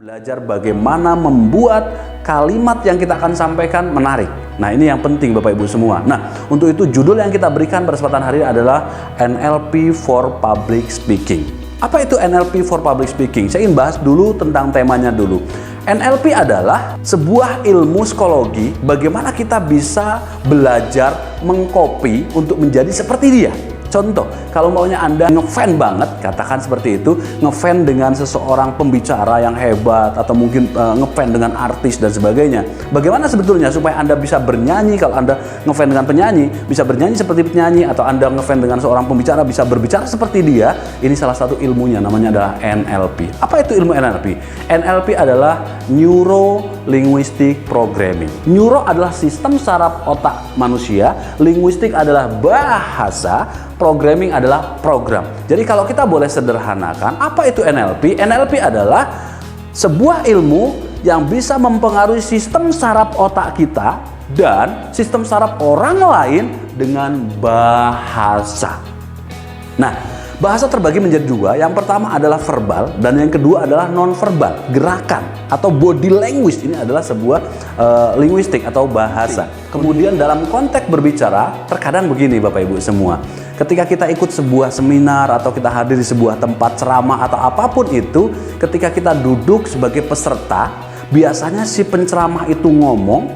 Belajar bagaimana membuat kalimat yang kita akan sampaikan menarik. Nah, ini yang penting Bapak Ibu semua. Nah, untuk itu judul yang kita berikan pada kesempatan hari ini adalah NLP for Public Speaking. Apa itu NLP for Public Speaking? Saya ingin bahas dulu tentang temanya dulu. NLP adalah sebuah ilmu psikologi bagaimana kita bisa belajar mengcopy untuk menjadi seperti dia. Contoh, kalau maunya Anda ngefan banget, katakan seperti itu, ngefan dengan seseorang pembicara yang hebat, atau mungkin ngefan dengan artis dan sebagainya. Bagaimana sebetulnya supaya Anda bisa bernyanyi, kalau Anda ngefan dengan penyanyi, bisa bernyanyi seperti penyanyi, atau Anda ngefan dengan seorang pembicara, bisa berbicara seperti dia. Ini salah satu ilmunya, namanya adalah NLP. Apa itu ilmu NLP? NLP adalah Neuro Linguistic Programming. Neuro adalah sistem saraf otak manusia, linguistik adalah bahasa, programming adalah program. Jadi kalau kita boleh sederhanakan, apa itu NLP? NLP adalah sebuah ilmu yang bisa mempengaruhi sistem saraf otak kita dan sistem saraf orang lain dengan bahasa. Nah, bahasa terbagi menjadi dua. Yang pertama adalah verbal dan yang kedua adalah non-verbal, gerakan atau body language. Ini adalah sebuah linguistik atau bahasa. Kemudian dalam konteks berbicara, terkadang begini Bapak Ibu semua. Ketika kita ikut sebuah seminar atau kita hadir di sebuah tempat ceramah atau apapun itu, ketika kita duduk sebagai peserta, biasanya si penceramah itu ngomong,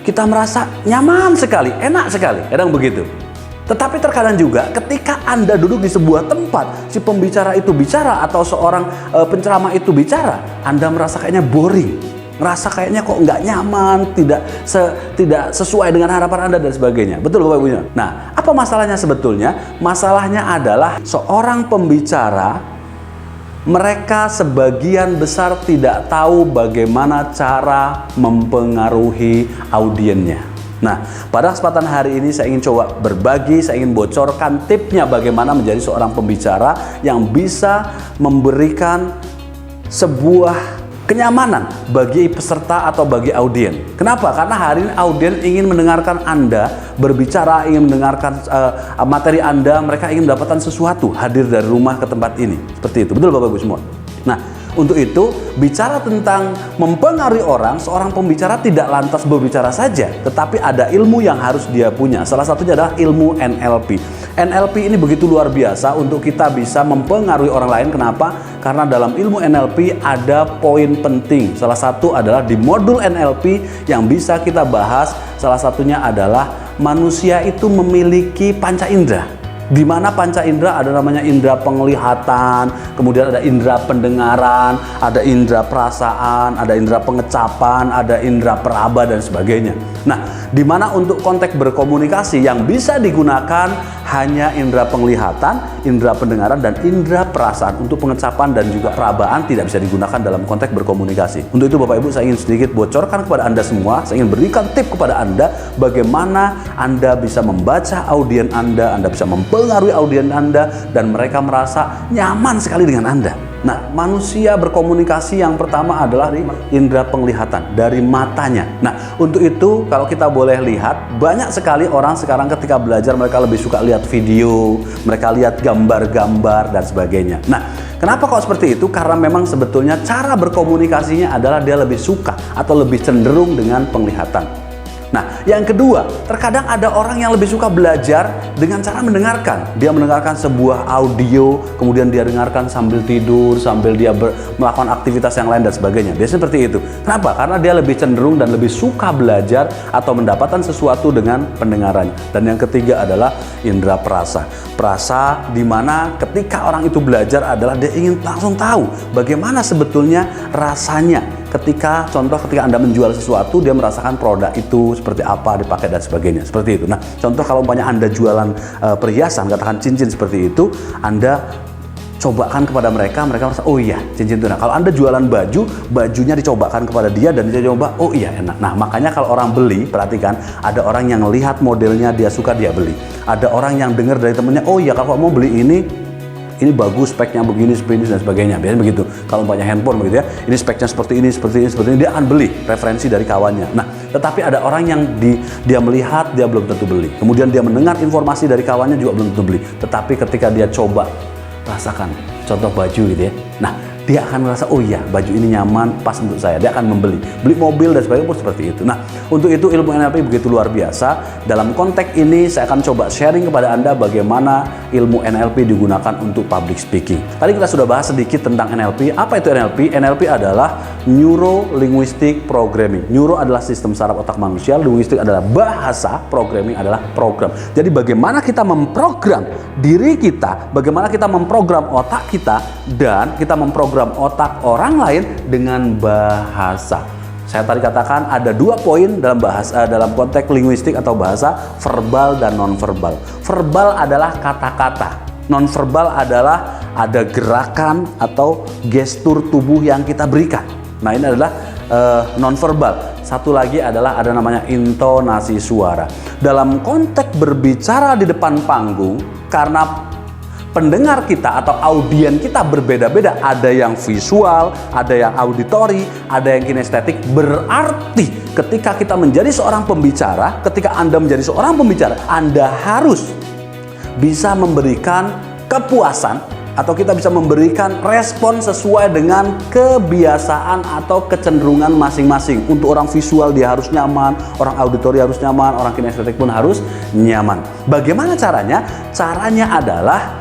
kita merasa nyaman sekali, enak sekali, kadang begitu. Tetapi terkadang juga ketika Anda duduk di sebuah tempat, si pembicara itu bicara atau seorang penceramah itu bicara, Anda merasa kayaknya boring. Ngerasa kayaknya kok nggak nyaman, tidak sesuai dengan harapan Anda dan sebagainya. Betul Bapak Ibu? Nah, apa masalahnya sebetulnya? Masalahnya adalah seorang pembicara, mereka sebagian besar tidak tahu bagaimana cara mempengaruhi audiennya. Nah, pada kesempatan hari ini saya ingin coba berbagi, saya ingin bocorkan tipnya bagaimana menjadi seorang pembicara yang bisa memberikan sebuah kenyamanan bagi peserta atau bagi audien. Kenapa? Karena hari ini audien ingin mendengarkan Anda berbicara, ingin mendengarkan materi Anda, mereka ingin mendapatkan sesuatu hadir dari rumah ke tempat ini. Seperti itu. Betul Bapak Ibu semua? Nah, untuk itu, bicara tentang mempengaruhi orang, seorang pembicara tidak lantas berbicara saja, tetapi ada ilmu yang harus dia punya. Salah satunya adalah ilmu NLP. NLP ini begitu luar biasa untuk kita bisa mempengaruhi orang lain. Kenapa? Karena dalam ilmu NLP ada poin penting. Salah satu adalah di modul NLP yang bisa kita bahas, salah satunya adalah manusia itu memiliki panca indera. Di mana panca indera ada namanya indera penglihatan, kemudian ada indera pendengaran, ada indera perasaan, ada indera pengecapan, ada indera peraba dan sebagainya. Nah, di mana untuk konteks berkomunikasi yang bisa digunakan hanya indera penglihatan, indera pendengaran, dan indera perasaan. Untuk pengecapan dan juga perabaan tidak bisa digunakan dalam konteks berkomunikasi. Untuk itu Bapak Ibu, saya ingin sedikit bocorkan kepada Anda semua, saya ingin berikan tip kepada Anda bagaimana Anda bisa membaca audien Anda bisa mempengaruhi audien Anda, dan mereka merasa nyaman sekali dengan Anda. Nah, manusia berkomunikasi yang pertama adalah indera penglihatan, dari matanya. Nah, untuk itu kalau kita boleh lihat, banyak sekali orang sekarang ketika belajar mereka lebih suka lihat video, mereka lihat gambar-gambar dan sebagainya. Nah, kenapa kok seperti itu? Karena memang sebetulnya cara berkomunikasinya adalah dia lebih suka atau lebih cenderung dengan penglihatan. Nah, yang kedua, terkadang ada orang yang lebih suka belajar dengan cara mendengarkan. Dia mendengarkan sebuah audio, kemudian dia dengarkan sambil tidur, sambil dia melakukan aktivitas yang lain dan sebagainya. Biasanya seperti itu. Kenapa? Karena dia lebih cenderung dan lebih suka belajar atau mendapatkan sesuatu dengan pendengarannya. Dan yang ketiga adalah indera perasa. Perasa di mana ketika orang itu belajar adalah dia ingin langsung tahu bagaimana sebetulnya rasanya. Ketika Anda menjual sesuatu, dia merasakan produk itu seperti apa, dipakai dan sebagainya, seperti itu. Nah, contoh kalau umpamanya Anda jualan perhiasan, katakan cincin seperti itu, Anda cobakan kepada mereka merasa, oh iya, cincin itu. Nah, kalau Anda jualan baju, bajunya dicobakan kepada dia dan dia coba, oh iya enak. Nah, makanya kalau orang beli, perhatikan, ada orang yang lihat modelnya, dia suka, dia beli. Ada orang yang dengar dari temennya, oh iya kalau mau beli ini bagus, speknya begini, dan sebagainya. Biasanya begitu. Kalau banyak handphone begitu ya, ini speknya seperti ini, dia akan beli referensi dari kawannya. Nah, tetapi ada orang yang dia melihat, dia belum tentu beli. Kemudian dia mendengar informasi dari kawannya juga belum tentu beli. Tetapi ketika dia coba, rasakan contoh baju gitu ya. Nah, dia akan merasa, oh iya, baju ini nyaman, pas untuk saya. Dia akan beli mobil dan sebagainya pun seperti itu. Nah, untuk itu ilmu NLP begitu luar biasa. Dalam konteks ini saya akan coba sharing kepada Anda bagaimana ilmu NLP digunakan untuk public speaking. Tadi kita sudah bahas sedikit tentang NLP. Apa itu NLP? NLP adalah Neuro Linguistic Programming. Neuro adalah sistem saraf otak manusia, linguistik adalah bahasa, programming adalah program. Jadi bagaimana kita memprogram diri kita, bagaimana kita memprogram otak kita, dan kita memprogram otak orang lain dengan bahasa. Saya tadi katakan ada 2 poin dalam bahasa, dalam konteks linguistik atau bahasa, verbal dan nonverbal. Verbal adalah kata-kata, nonverbal adalah ada gerakan atau gestur tubuh yang kita berikan. Nah, ini adalah nonverbal. Satu lagi adalah ada namanya intonasi suara. Dalam konteks berbicara di depan panggung, karena pendengar kita atau audien kita berbeda-beda, ada yang visual, ada yang auditori, ada yang kinestetik. Berarti ketika kita menjadi seorang pembicara, ketika Anda menjadi seorang pembicara, Anda harus bisa memberikan kepuasan atau kita bisa memberikan respon sesuai dengan kebiasaan atau kecenderungan masing-masing. Untuk orang visual dia harus nyaman, orang auditori harus nyaman, orang kinestetik pun harus nyaman. Bagaimana caranya? Caranya adalah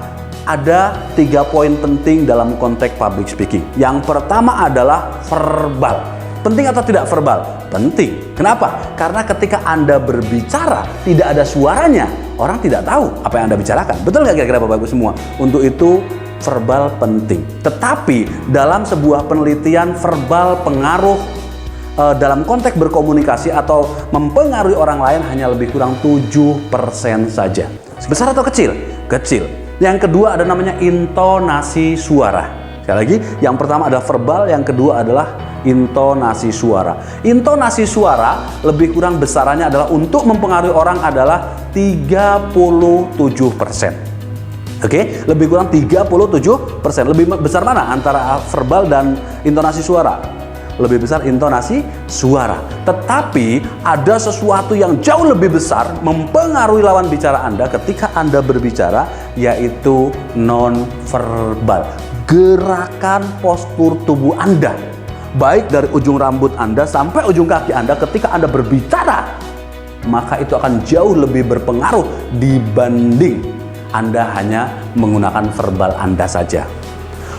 ada 3 poin penting dalam konteks public speaking. Yang pertama adalah verbal. Penting atau tidak verbal? Penting. Kenapa? Karena ketika Anda berbicara tidak ada suaranya, orang tidak tahu apa yang Anda bicarakan. Betul nggak kira-kira Bapak Ibu semua? Untuk itu verbal penting. Tetapi dalam sebuah penelitian, verbal pengaruh dalam konteks berkomunikasi atau mempengaruhi orang lain hanya lebih kurang 7% saja. Besar atau kecil? Kecil. Yang kedua ada namanya intonasi suara. Sekali lagi, yang pertama adalah verbal, yang kedua adalah intonasi suara. Intonasi suara lebih kurang besarannya adalah untuk mempengaruhi orang adalah 37%. Oke, lebih kurang 37%. Lebih besar mana antara verbal dan intonasi suara? Lebih besar intonasi suara. Tetapi ada sesuatu yang jauh lebih besar mempengaruhi lawan bicara Anda ketika Anda berbicara, yaitu non-verbal. Gerakan postur tubuh Anda, baik dari ujung rambut Anda sampai ujung kaki Anda, ketika Anda berbicara, maka itu akan jauh lebih berpengaruh dibanding Anda hanya menggunakan verbal Anda saja.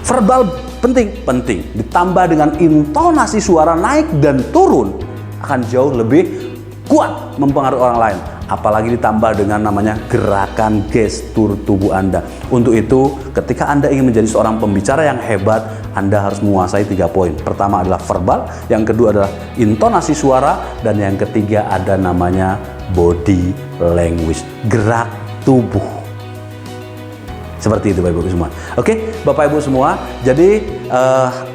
Verbal penting. Ditambah dengan intonasi suara naik dan turun akan jauh lebih kuat mempengaruhi orang lain. Apalagi ditambah dengan namanya gerakan gestur tubuh Anda. Untuk itu, ketika Anda ingin menjadi seorang pembicara yang hebat, Anda harus menguasai 3 poin. Pertama adalah verbal, yang kedua adalah intonasi suara, dan yang ketiga ada namanya body language, gerak tubuh. Seperti itu Bapak Ibu semua. Oke, Bapak Ibu semua, jadi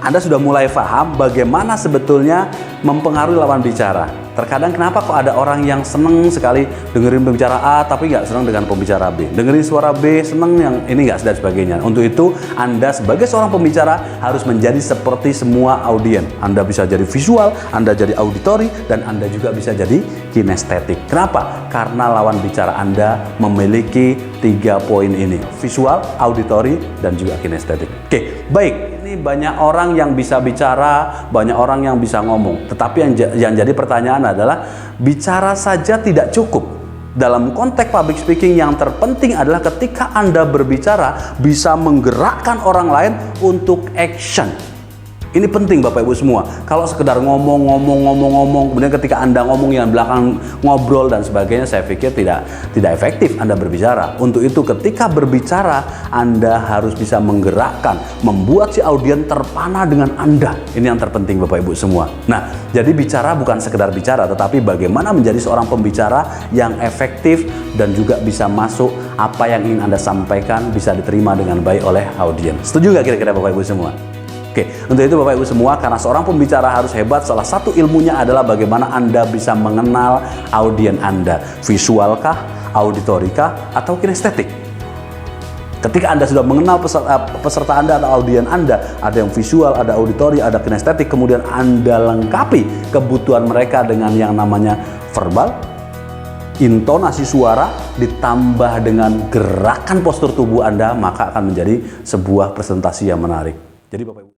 Anda sudah mulai paham bagaimana sebetulnya mempengaruhi lawan bicara. Terkadang kenapa kok ada orang yang seneng sekali dengerin pembicara A tapi nggak seneng dengan pembicara B, dengerin suara B seneng yang ini nggak, dan sebagainya. Untuk itu Anda sebagai seorang pembicara harus menjadi seperti semua audien. Anda bisa jadi visual, Anda jadi auditori, dan Anda juga bisa jadi kinestetik. Kenapa? Karena lawan bicara Anda memiliki 3 poin ini: visual, auditori, dan juga kinestetik. Oke, baik. Ini banyak orang yang bisa bicara, banyak orang yang bisa ngomong. Tetapi yang jadi pertanyaan adalah, bicara saja tidak cukup. Dalam konteks public speaking yang terpenting adalah ketika Anda berbicara bisa menggerakkan orang lain untuk action. Ini penting Bapak Ibu semua. Kalau sekedar ngomong, kemudian ketika Anda ngomong yang belakang ngobrol dan sebagainya, saya pikir tidak efektif Anda berbicara. Untuk itu ketika berbicara Anda harus bisa menggerakkan, membuat si audien terpana dengan Anda. Ini yang terpenting Bapak Ibu semua. Nah, jadi bicara bukan sekedar bicara, tetapi bagaimana menjadi seorang pembicara yang efektif dan juga bisa masuk apa yang ingin Anda sampaikan bisa diterima dengan baik oleh audien. Setuju nggak kira-kira Bapak Ibu semua? Oke, untuk itu Bapak Ibu semua, karena seorang pembicara harus hebat, salah satu ilmunya adalah bagaimana Anda bisa mengenal audien Anda. Visualkah, auditorikah, atau kinestetik? Ketika Anda sudah mengenal peserta Anda atau audien Anda, ada yang visual, ada auditori, ada kinestetik, kemudian Anda lengkapi kebutuhan mereka dengan yang namanya verbal, intonasi suara, ditambah dengan gerakan postur tubuh Anda, maka akan menjadi sebuah presentasi yang menarik. Jadi Bapak Ibu